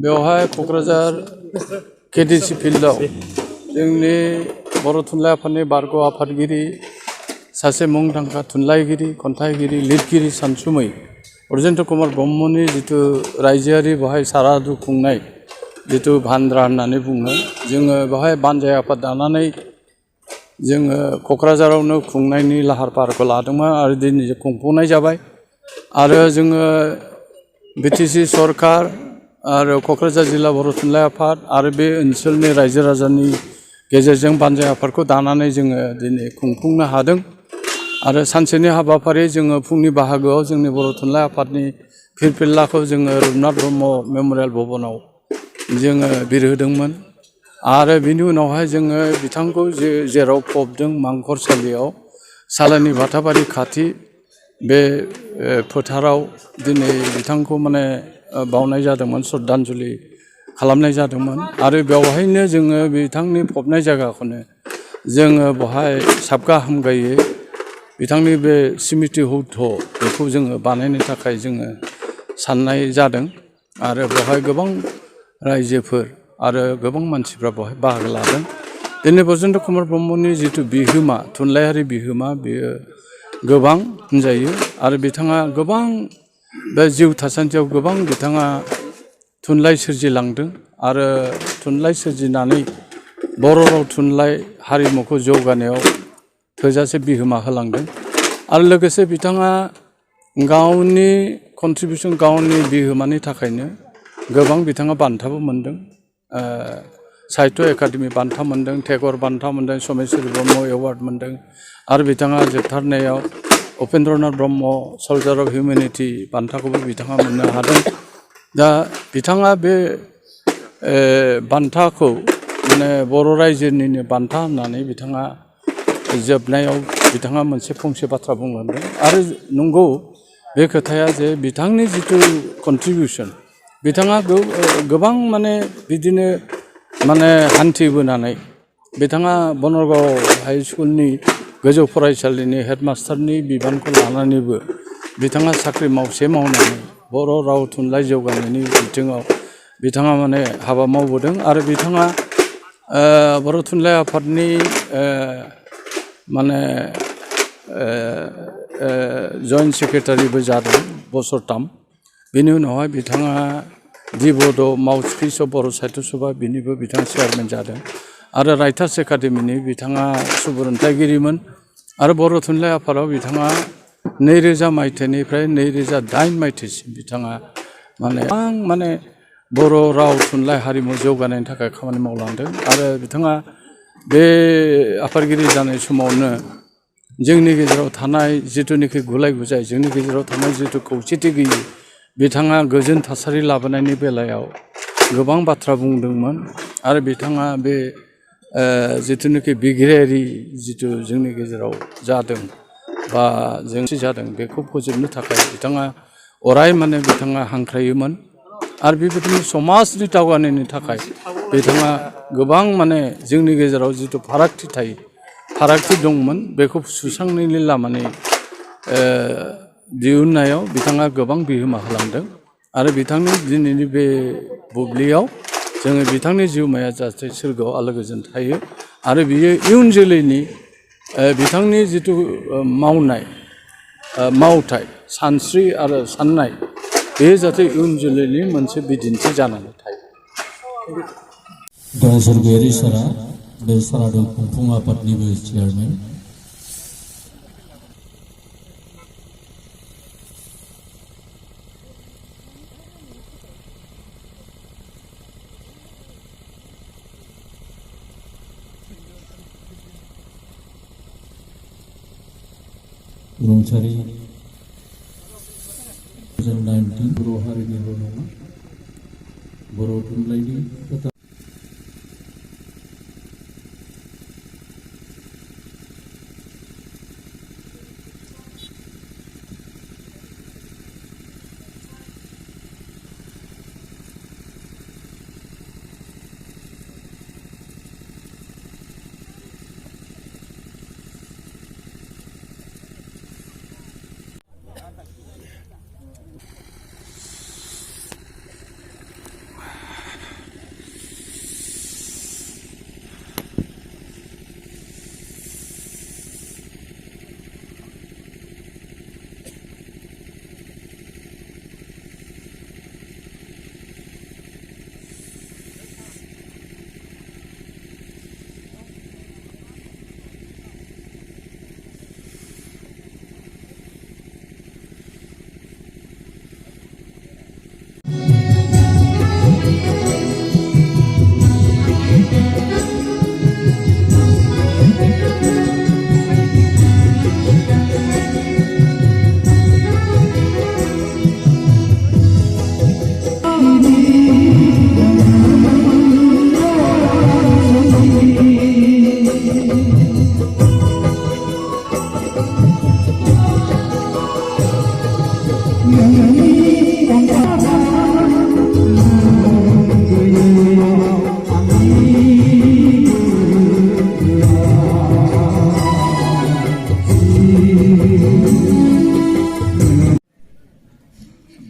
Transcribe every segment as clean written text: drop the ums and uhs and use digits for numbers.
बेवहाय क'क्राझार केडिसि फिल्डआव जोंनि बर' थुनलाइ आफादनि बारग' आफादगिरि सासे मुंदांखा थुनलाइगिरि खन्थाइगिरि लिरगिरि सानसुमै अजेन्द्र कुमार ब्रह्मनि जिथु रायजोआरि बेवहाय सारादु खुंनाय जिथु भान्द्रा होननानै बुङो जोङो बेवहाय बानजाय आफाद दानानै जोङो क'क्राझारावनो खुंनायनि लाहार फाहारखौ लादोंमोन आरो दिनै खुंफुंनाय जाबाय आरो जोङो बिटिसि सरकार आरो क'क्राझार जिल्ला बर' थुनलाइ आफाद आरो बे ओनसोलनि रायजो राजानि गेजेरजों बानजाय आफादखौ दानानै जोङो दिनै खुंफुंनो हादों आरो सानसेनि हाबाफारि जोङो फुंनि बाहागोआव जोंनि बर' थुनलाइ आफादनि फिरफिलाखौ जोङो रुपनाथ ब्रह्म मेम'रियेल भबनाव जोङो बिरहोदोंमोन आरो बिनि उनावहाय जोङो बिथांखौ जेराव फबदों मांखरसालियाव सालानि बाथाबारि खाथि बे फोथाराव दिनै बिथांखौ माने बावनाय जादोंमोन श्रद्धान्जलि खालामनाय जादोंमोन आरो बेवहायनो जोङो बिथांनि फबनाय जायगाखौनो जोङो बेवहाय साबगा हामगायै बिथांनि बे स्मृति हौथ' बेखौ जोङो बानायनो थाखाय जोङो साननाय जादों आरो बेवहाय गोबां रायजोफोर आरो गोबां मानसिफ्रा बेवहाय बाहागो लादों दिनै अजेन्द्र कुमार ब्रह्मनि जिथु बिहोमा थुनलाइयारि बिहोमा बेयो गोबां होनजायो आरो बिथाङा गोबां बे जिउ थासान्दियाव गोबां बिथाङा थुनलाइ सोरजिलांदों आरो थुनलाइ सोरजिनानै बर' राव थुनलाइ हारिमुखौ जौगानायाव थोजासे बिहोमा होलांदों आरो लोगोसे बिथाङा गावनि कन्ट्रिबिउसन गावनि बिहोमानि थाखायनो गोबां बिथाङा बान्थाबो मोनदों साहित्य एकाडेमि बान्था मोनदों टेगर बान्था मोनदों समेश्वरी ब्रह्म एवार्ड मोनदों आरो बिथाङा जोबथारनायाव उपेन्द्रनाथ ब्रह्म सल्जार अफ हिउमेनिटि बान्थाखौबो बिथाङा मोननो हादों दा बिथाङा बे बान्थाखौ माने बर' रायजोनिनो बान्था होननानै बिथाङा जोबनायाव बिथाङा मोनसे फंसे बाथ्रा बुंलांदों आरो नंगौ बे खोथाया जे बिथांनि जिथु कन्ट्रिबिउसन बिथाङा गोबां माने बिदिनो माने हान्थिबोनानै बिथाङा बनरगाव हाइ स्कुलनि गोजौ फरायसालिनि हेडमास्टारनि बिबानखौ लानानैबो बिथाङा साख्रि मावनानै बर' राव थुनलाइ जौगानायनि बिथिङाव बिथाङा माने हाबा मावबोदों आरो बिथाङा बर' थुनलाइ आफादनि माने जइन्ट सेक्रेटारिबो जादों बोसोरथाम बेनि उनावहाय बिथाङा दि बड' माउथपिस अफ बर' साहित्य सभा बिनिबो बिथाङा चेयारमेन जादों आरो राइटार्स एकाडेमिनि बिथाङा सुबुरुन्थाइगिरिमोन आरो बर' थुनलाइ आफादाव बिथाङा 2000 मायथाइनिफ्राय 2008 मायथाइसिम बिथाङा माने बर' राव थुनलाइ हारिमु जौगानायनि थाखाय खामानि मावलांदों आरो बिथाङा बे आफादगिरि जानाय समावनो जोंनि गेजेराव थानाय जिथुनिखि गुलाय गुजाय जोंनि गेजेराव थानाय जिथु खौसेथि गैयै बिथाङा गोजोन थासारि लाबोनायनि बेलायाव गोबां बाथ्रा बुंदोंमोन आरो बिथाङा बे जिथुनिखि बिग्रायारि जिथु जोंनि गेजेराव जादों बा जेंसि जादों बेखौ फोजोबनो थाखाय बिथाङा अराय माने बिथाङा हांख्रायोमोन आरो बेबायदिनो समाजनि दावगानायनि थाखाय बिथाङा गोबां माने जोंनि गेजेराव जिथु फारागथि दंमोन बेखौ सुस्रांनायनि लामानि दिहुननायाव बिथाङा गोबां बिहोमा होलांदों आरो बिथांनि दिनैनि बे बुब्लियाव जोङो बिथांनि जिउमाया जाहाथे सोरगोआव आलो गोजोन थायो आरो बियो इयुन जोलैनि बिथांनि जिथु मावथाय सानस्रि आरो साननाय बे जाहाथे इयुन जोलैनि मोनसे बिदिन्थि जानानै थायो। सरगियारि सारा बे सारादु खुंफुं आफादनिबो चेयारमेन रुंसारि 2019 बर' हारिनिल' नङा बर' थुनलाइनि खोथा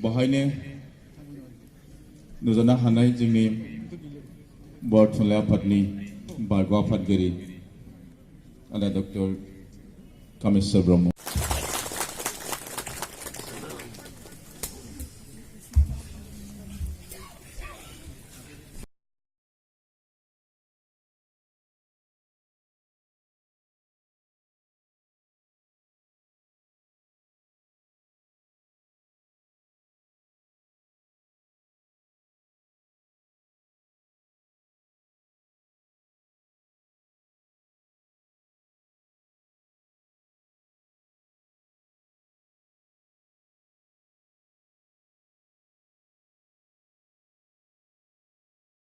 बाहायनो नुजानो हानाय जोंनि बर' थुनलाइ आफादनि बारग' आफादगिरि आदा डक्टर कामेस्वर ब्रह्म